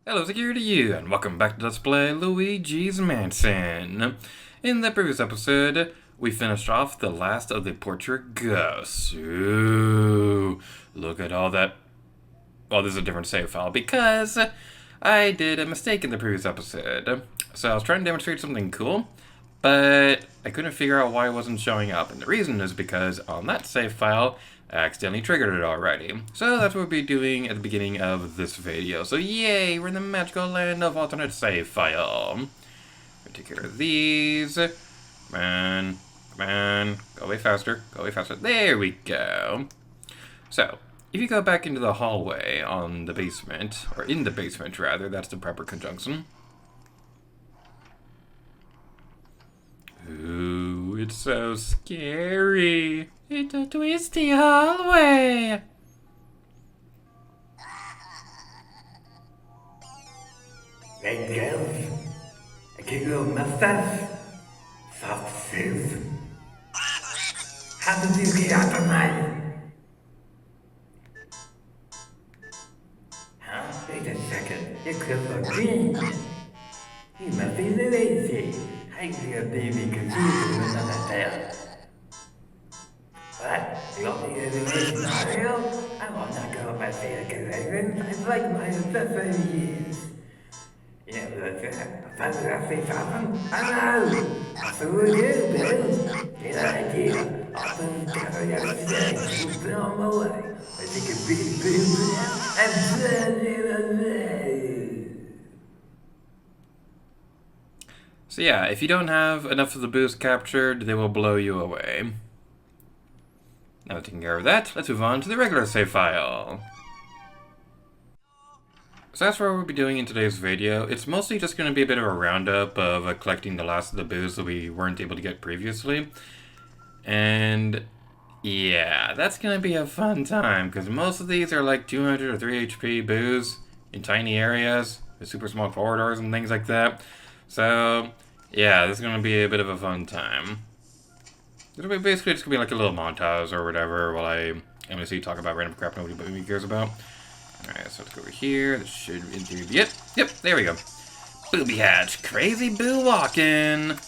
Hello, security you, and welcome back to Let's Play Luigi's Mansion. In the previous episode, we finished off the last of the portrait ghosts. Ooh, look at all that. Well, this is a different save file because I did a mistake in the previous episode. So I was trying to demonstrate something cool, but I couldn't figure out why it wasn't showing up. And the reason is because on that save file, I accidentally triggered it already. So that's what we'll be doing at the beginning of this video. So yay, we're in the magical land of alternate save file. We'll take care of these. Come on, come on, go way faster, go way faster. There we go. So, if you go back into the hallway on the basement, or in the basement rather, that's the proper conjunction. Ooh, it's so scary. It's a twisty hallway. Hey girls, I give you a mustache, soft shoes. How did you get out of mine? Huh? Wait a second, your clothes are green. You must be Luigi. I see a baby confused with another tail. What? You want me to do this Mario? I will not go by the convention. I'd like my accessories. Yeah, that's fantasy something. Hello! Who are you, Bill? Good idea. Often gather yesterday. We'll be on my way. I think a big boom and turn it away. So yeah, if you don't have enough of the boost captured, they will blow you away. Now taking care of that, let's move on to the regular save file. So that's what we'll be doing in today's video. It's mostly just going to be a bit of a roundup of collecting the last of the booze that we weren't able to get previously. And yeah, that's going to be a fun time, because most of these are like 200 or 3 HP booze in tiny areas, with super small corridors and things like that. So yeah, this is going to be a bit of a fun time. It'll be basically just going to be like a little montage or whatever while I MC talk about random crap nobody cares about. Alright, so let's go over here. This should in theory be it. Yep, there we go. Booby hatch. Crazy boo walking.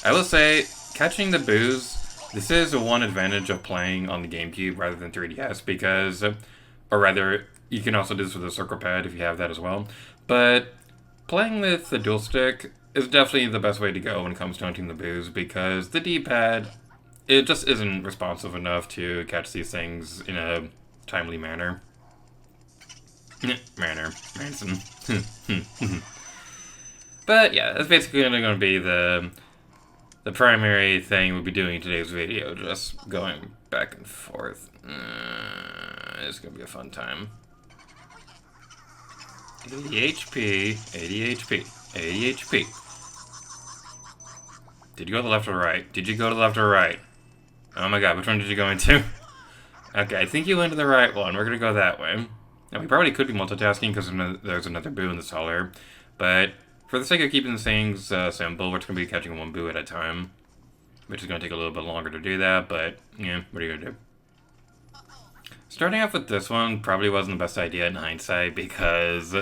I will say, catching the boos, this is one advantage of playing on the GameCube rather than 3DS because, or rather, you can also do this with a circle pad if you have that as well. But playing with the dual stick is definitely the best way to go when it comes to hunting the boos because the D-pad, it just isn't responsive enough to catch these things in a timely manner. Manson. But yeah, that's basically going to be the primary thing we'll be doing in today's video, just going back and forth. It's going to be a fun time. 80 HP, 80 HP, 80 HP. Did you go to the left or right? Did you go to the left or right? Oh my god, which one did you go into? Okay, I think you went to the right one. We're gonna go that way. Now, we probably could be multitasking because there's another boo in this hallway, but for the sake of keeping things simple, we're just gonna be catching one boo at a time, which is gonna take a little bit longer to do that, but yeah, what are you gonna do? Starting off with this one probably wasn't the best idea in hindsight because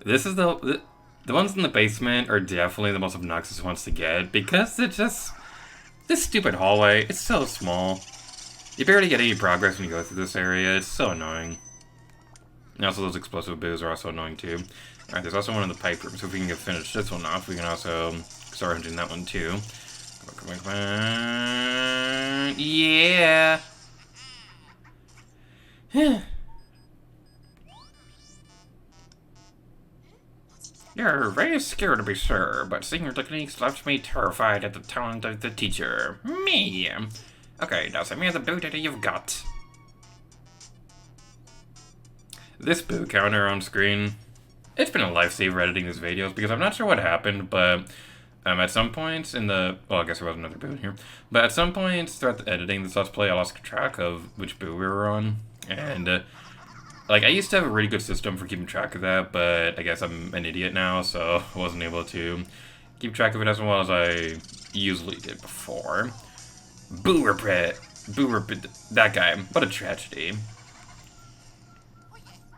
this is the ones in the basement are definitely the most obnoxious ones to get because it's just this stupid hallway. It's so small. You barely get any progress when you go through this area. It's so annoying. And also those explosive boos are also annoying too. Alright, there's also one in the pipe room, so if we can finish this one off, we can also start hunting that one too. Come on, come on, come on. Yeah! You're very scary to be sure, but seeing your techniques left me terrified at the talent of the teacher. Me! Okay, now send me the boo data you've got. This boo counter on screen, it's been a lifesaver editing these videos because I'm not sure what happened, but at some points in the, well, I guess there was another boo in here, but at some points throughout the editing this Let's Play, I lost track of which boo we were on, and like, I used to have a really good system for keeping track of that, but I guess I'm an idiot now, so I wasn't able to keep track of it as well as I usually did before. Boo that guy. What a tragedy.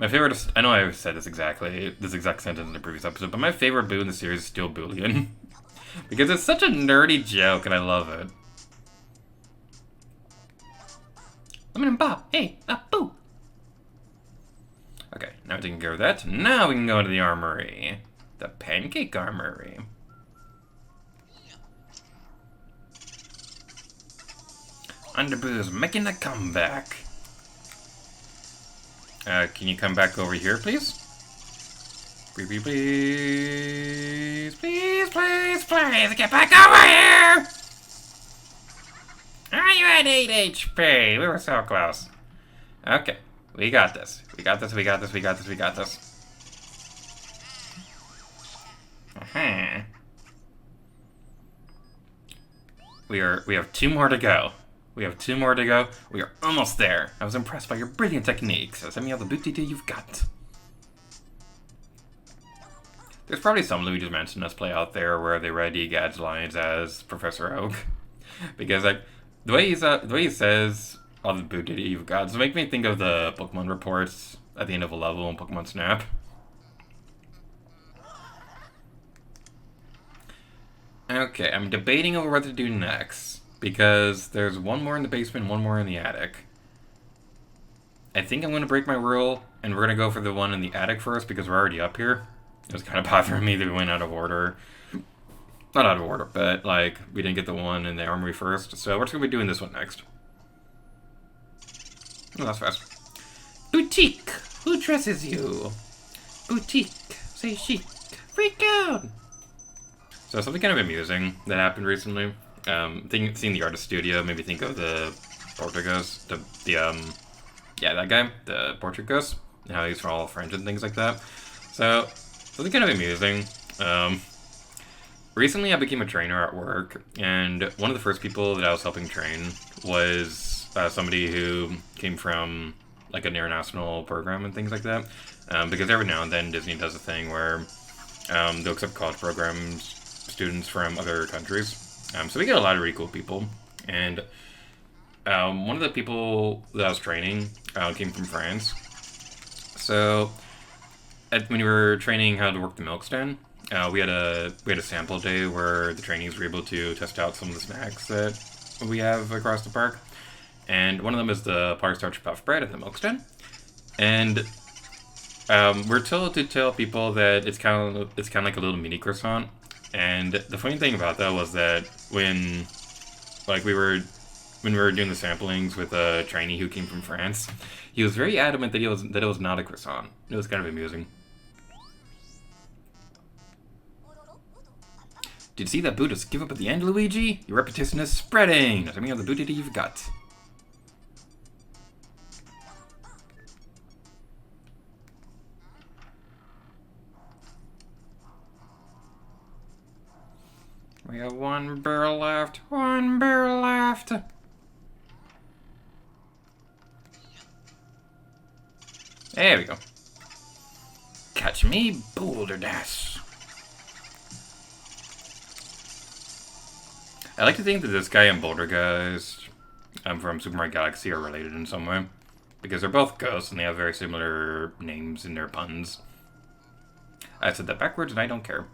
My favorite, I know I said this exact sentence in the previous episode, but my favorite Boo in the series is still Boolean. Because it's such a nerdy joke and I love it. Lemon and Bob, hey, Boo! Okay, now we taking care of that. Now we can go to the armory. The Pancake Armory. Underboo's making a comeback. Can you come back over here, please? Please, please, please, please, please, get back over here! Are you at 8 HP? We were so close. Okay, we got this. We got this, we got this, we got this, we got this. We have 2 more to go. We have 2 more to go. We are almost there. I was impressed by your brilliant techniques. Send me all the boot detail you've got. There's probably some Luigi's Mansion Let's Play out there where they read Egad's lines as Professor Oak. Because like the way he says all the boot detail you've got does make me think of the Pokemon reports at the end of a level in Pokemon Snap. Okay, I'm debating over what to do next. Because there's 1 more in the basement, 1 more in the attic. I think I'm going to break my rule, and we're going to go for the one in the attic first, because we're already up here. It was kind of bothering me that we went out of order. Not out of order, but, like, we didn't get the one in the armory first. So we're just going to be doing this one next. Oh, that's fast. Boutique! Who dresses you? Boutique! Say chic! Freak out! So something kind of amusing that happened recently. Seeing the artist studio made me think of the Portuguese, yeah, that guy, the Portuguese, and how he's from all French and things like that. So, something kind of amusing. Recently I became a trainer at work, and one of the first people that I was helping train was somebody who came from, like, an international program and things like that. Because every now and then Disney does a thing where they'll accept college programs, students from other countries. So we get a lot of really cool people, and one of the people that I was training came from France. So when we were training how to work the milk stand, we had a sample day where the trainees were able to test out some of the snacks that we have across the park, and one of them is the Starch puff bread at the milk stand. And we're told to tell people that it's kind of like a little mini croissant. And the funny thing about that was that when we were doing the samplings with a trainee who came from France, he was very adamant that it was not a croissant. It was kind of amusing. Did you see that Buddha's give up at the end, Luigi? Your reputation is spreading. Tell me how the Buddha you've got. We have 1 barrel left. 1 barrel left. There we go. Catch me, Boulder Dash. I like to think that this guy and Boulder Guys from Super Mario Galaxy are related in some way. Because they're both ghosts and they have very similar names in their puns. I said that backwards and I don't care.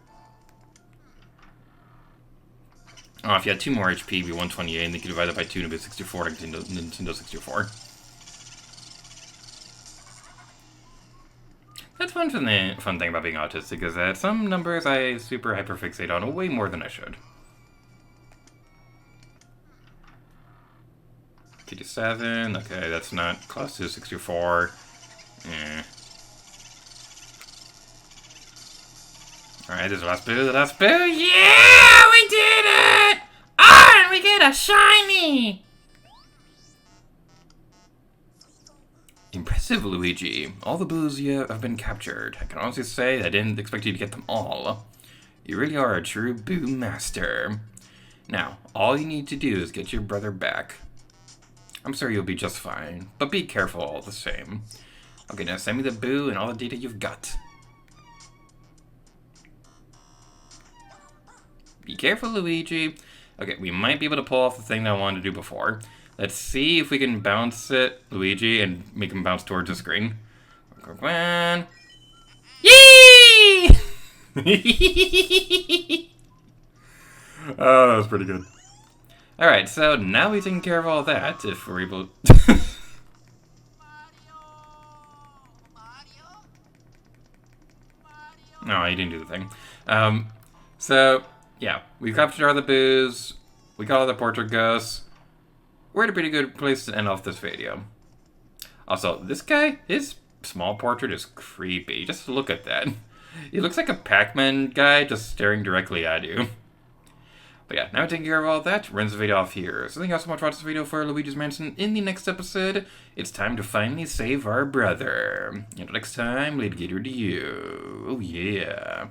Oh, if you had 2 more HP, it'd be 128, and then you could divide that by 2 and it'd be 64 like Nintendo 64. That's fun thing about being autistic, is that some numbers I super hyperfixate on way more than I should. 57, okay, that's not close to 64. Alright, this is the last boo, yeah, we did it! Ah, and we get a shiny! Impressive, Luigi. All the boos you have been captured. I can honestly say I didn't expect you to get them all. You really are a true boo master. Now, all you need to do is get your brother back. I'm sure you'll be just fine, but be careful all the same. Okay, now send me the boo and all the data you've got. Be careful, Luigi. Okay, we might be able to pull off the thing that I wanted to do before. Let's see if we can bounce it, Luigi, and make him bounce towards the screen. Quick one. Yee! Oh, that was pretty good. Alright, so now we've taken care of all that, if we're able... No, he didn't do the thing. So, yeah, we've captured all the booze, we got all the portrait ghosts. We're at a pretty good place to end off this video. Also, this guy, his small portrait is creepy. Just look at that. He looks like a Pac-Man guy just staring directly at you. But yeah, now taking care of all that, we're ends the video off here. So thank you all so much for watching this video for Luigi's Mansion. In the next episode, it's time to finally save our brother. Until next time, later to you. Oh yeah.